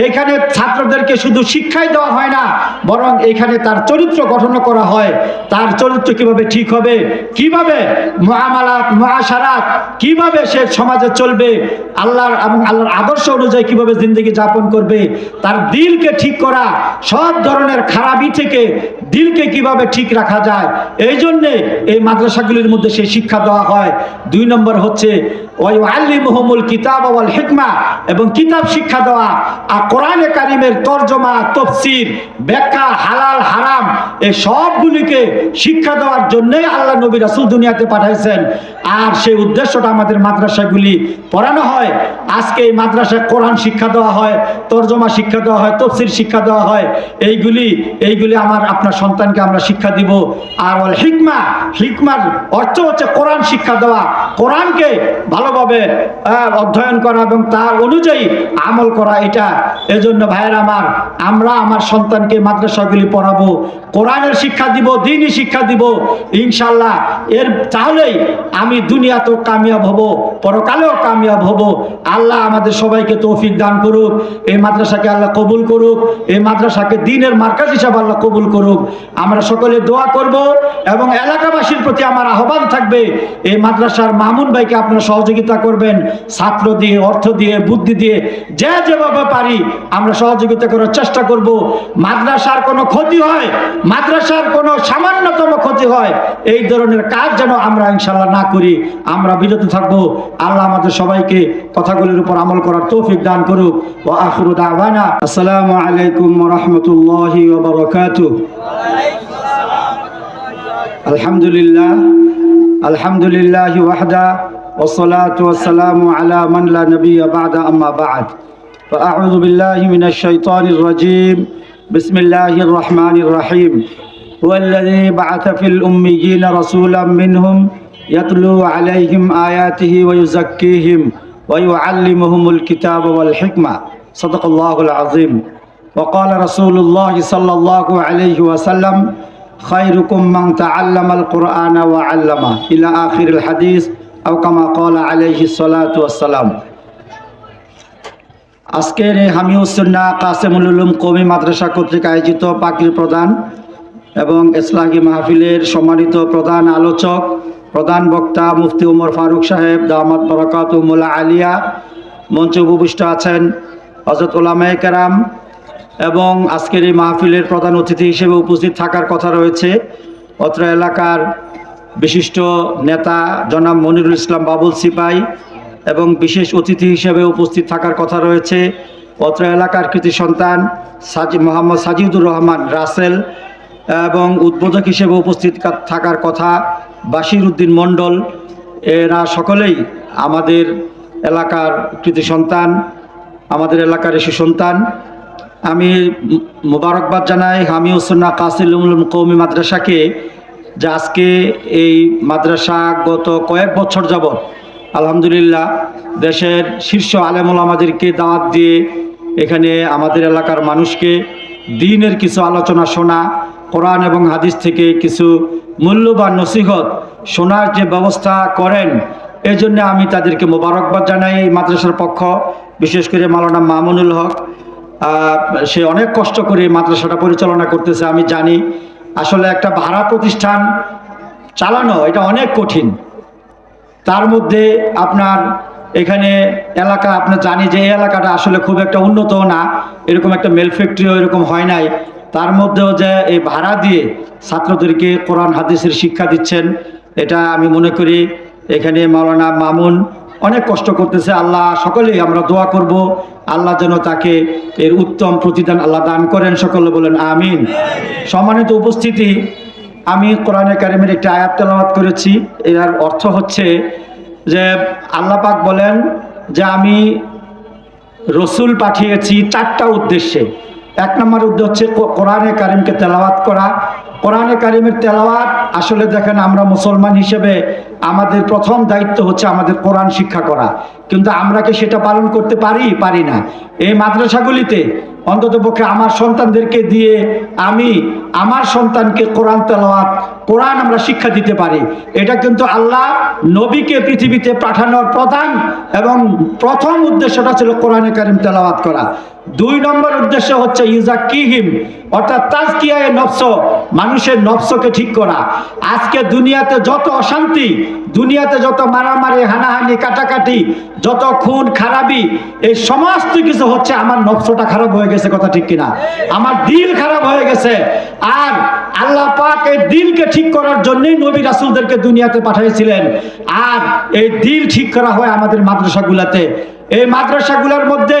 এখানে ছাত্রদেরকে শুধু শিক্ষাই দেওয়া হয় না, বরং এখানে তার চরিত্র গঠন করা হয়। তার চরিত্র কিভাবে ঠিক হবে, কিভাবে মুআমালাত মুআশারাত, কিভাবে সে সমাজে চলবে, আল্লাহর এবং আল্লাহর আদর্শ অনুযায়ী কিভাবে জিন্দগি যাপন করবে, তার দিলকে ঠিক করা, সব ধরনের খারাপি থেকে দিলকে কিভাবে ঠিক রাখা যায়, এই জন্যে এই মাদ্রাসাগুলির মধ্যে সেই শিক্ষা দেওয়া হয়। 2 নম্বর হচ্ছে ওয়ায়ুআল্লিমুহুমুল কিতাব ওয়াল হিকমা, এবং কিতাব শিক্ষা দেওয়া, আর কোরআনে কারিমের তরজমা, তাফসীর, ব্যাখ্যা, হালাল হারাম, এই সবগুলিকে শিক্ষা দেওয়ার জন্যই আল্লাহ নবী রাসূল দুনিয়াতে পাঠাইছেন। আর সেই উদ্দেশ্যটা আমাদের মাদ্রাসাগুলি পড়ানো হয়। আজকে এই মাদ্রাসায় কোরআন শিক্ষা দেওয়া হয়, তরজমা শিক্ষা দেওয়া হয়, তাফসীর শিক্ষা দেওয়া হয়। এইগুলি আপনার সন্তানকে আমরা শিক্ষা দিব। আর ওয়াল হিকমা, হিকমার অর্থ হচ্ছে কোরআন শিক্ষা দেওয়া, কোরআনকে ভালোভাবে অধ্যয়ন করা এবং তার অনুযায়ী আমল করা। এটা এজন্য ভাইয়ের আমরা আমার সন্তানকে মাদ্রাসাগুলি পড়াবো, কোরআনের শিক্ষা দিব, দ্বীনি শিক্ষা দিব ইনশাআল্লাহ। তাহলেই আমি দুনিয়াতেও কামিয়াব হব, পরকালেও কামিয়াব হব। আল্লাহ আমাদের সবাইকে তৌফিক দান করুক। এই মাদ্রাসাকে আল্লাহ কবুল করুক, এই মাদ্রাসাকে দ্বীনের মার্কাজ হিসাবে আল্লাহ কবুল করুক। আমরা সকলে দোয়া করব এবং এলাকাবাসীর প্রতি আমার আহ্বান থাকবে, এই মাদ্রাসার মামুন ভাইকে আপনারা সহযোগিতা করবেন, ছাত্র দিয়ে, অর্থ দিয়ে, বুদ্ধি দিয়ে, যেভাবে পারি আমরা সহযোগিতা করার চেষ্টা করব। মাদ্রাসার কোনো ক্ষতি হয়, মাদ্রাসার কোনো সামান্যতম ক্ষতি হয়, এই ধরনের কাজ যেন আমরা ইনশাআল্লাহ না করি, আমরা বিরত থাকবো। আল্লাহ আমাদের সবাইকে কথাগুলির উপর আমল করার তৌফিক দান করুক। ওয়া আখিরু দাওয়ানা আসসালামু আলাইকুম ওয়া রাহমাতুল্লাহি ওয়া বারাকাতুহু। আলহামদুলিল্লাহ, আলহামদুলিল্লাহি ওয়াহদা, والصلاة والسلام على من لا نبي بعد أما بعد فأعوذ بالله من الشيطان الرجيم بسم الله الرحمن الرحيم هو الذي بعث في الأميين رسولا منهم يتلو عليهم آياته ويزكيهم ويعلمهم الكتاب والحكمة صدق الله العظيم وقال رسول الله صلى الله عليه وسلم خيركم من تعلم القرآن وعلمه إلى آخر الحديث أو كما قال عليه الصلاة والسلام। আজকের এই হামিউস সুন্নাহ কাসেমুল উলুম কওমি মাদ্রাসা কর্তৃক আয়োজিত পাখির প্রদান এবং ইসলাহি মাহফিলের সম্মানিত প্রধান আলোচক, প্রধান বক্তা মুফতি ওমর ফারুক সাহেব দামাত বারাকাতুহুমুল আলিয়া, মঞ্চে উপবিষ্ট আছেন হযরত উলামায়ে কেরাম, এবং আজকের এই মাহফিলের প্রধান অতিথি হিসেবে উপস্থিত থাকার কথা রয়েছে অত্র এলাকার বিশিষ্ট নেতা জনাব মনিরুল ইসলাম বাবুল সিপাই, এবং বিশেষ অতিথি হিসেবে উপস্থিত থাকার কথা রয়েছে অত্র এলাকার কৃতি সন্তান মোহাম্মদ সাজিদুর রহমান রাসেল, এবং উদ্বোধক হিসেবে উপস্থিত থাকার কথা বাশির উদ্দিন মণ্ডল। এরা সকলেই আমাদের এলাকার কৃতি সন্তান, আমাদের এলাকার এসে সন্তান। আমি মোবারকবাদ জানাই হামিউস সুন্নাহ কাসেমুল উলুম কওমি মাদ্রাসাকে, যে আজকে এই মাদ্রাসা গত কয়েক বছর যাবৎ আলহামদুলিল্লাহ দেশের শীর্ষ আলেম ওলামাদেরকে দাওয়াত দিয়ে এখানে আমাদের এলাকার মানুষকে দ্বীনের কিছু আলোচনা শোনা, কোরআন এবং হাদিস থেকে কিছু মূল্যবান নসিহত শোনার যে ব্যবস্থা করেন, এই জন্য আমি তাদেরকে মোবারকবাদ জানাই। এই মাদ্রাসার পক্ষ, বিশেষ করে মাওলানা মামুনুল হক, সে অনেক কষ্ট করে মাদ্রাসাটা পরিচালনা করতেছে। আমি জানি আসলে একটা ভাড়া প্রতিষ্ঠান চালানো এটা অনেক কঠিন। তার মধ্যে আপনার এখানে এলাকা, আপনার জানি যে এই এলাকাটা আসলে খুব একটা উন্নত না, এরকম একটা মেল ফ্যাক্টরিও এরকম হয় নাই। তার মধ্যেও যে এই ভাড়া দিয়ে ছাত্রদেরকে কোরআন হাদিসের শিক্ষা দিচ্ছেন, এটা আমি মনে করি এখানে মাওলানা মামুন অনেক কষ্ট করতেছে। আল্লাহ সকলেই আমরা দোয়া করব আল্লাহ যেন তাকে এর উত্তম প্রতিদান আল্লাহ দান করেন, সকলে বলেন আমিন। সম্মানিত উপস্থিতি, আমি কোরআনে কারিমের একটি আয়াত তেলাওয়াত করেছি। এর অর্থ হচ্ছে যে আল্লাহ পাক বলেন যে আমি রসুল পাঠিয়েছি 4টা উদ্দেশ্যে। 1 নম্বর উদ্দেশ্য হচ্ছে কোরআনে কারিমকে তেলাওয়াত করা। কোরআনে কারিমের তেলাওয়াত আসলে দেখেন, আমরা মুসলমান হিসেবে আমাদের প্রথম দায়িত্ব হচ্ছে আমাদের কোরআন শিক্ষা করা, কিন্তু আমরা কি সেটা পালন করতে পারি না? এই মাদ্রাসাগুলিতে অন্ততপক্ষে আমার সন্তানদেরকে দিয়ে আমি আমার সন্তানকে কোরআন তেলাওয়াত, কোরআন আমরা শিক্ষা দিতে পারি। এটা কিন্তু আল্লাহ নবীকে পৃথিবীতে পাঠানোর প্রধান এবং প্রথম উদ্দেশ্যটা ছিল কোরআনে কারিম তেলাওয়াত করা। 2 নম্বর উদ্দেশ্য হচ্ছে ইউজাক্কিহিম, অর্থাৎ তাজকিয়ায়ে নফস, মানুষের নফসকে ঠিক করা। আজকে দুনিয়াতে যত অশান্তি, দুনিয়াতে যত মারামারি, হানাহানি, কাটাকাটি, যত খুন খারাপি, এই সমস্ত কিছু হচ্ছে আমার নফসটা খারাপ হয়ে গেছে, কথা ঠিক কিনা? আমার দিল খারাপ হয়ে গেছে। আর আল্লাহ পাক এই দিলকে ঠিক করার জন্যই নবী রাসূলদেরকে দুনিয়াতে পাঠিয়েছিলেন। আর এই দিল ঠিক করা হয় আমাদের মাদ্রাসাগুলোতে। এই মাদ্রাসাগুলোর মধ্যে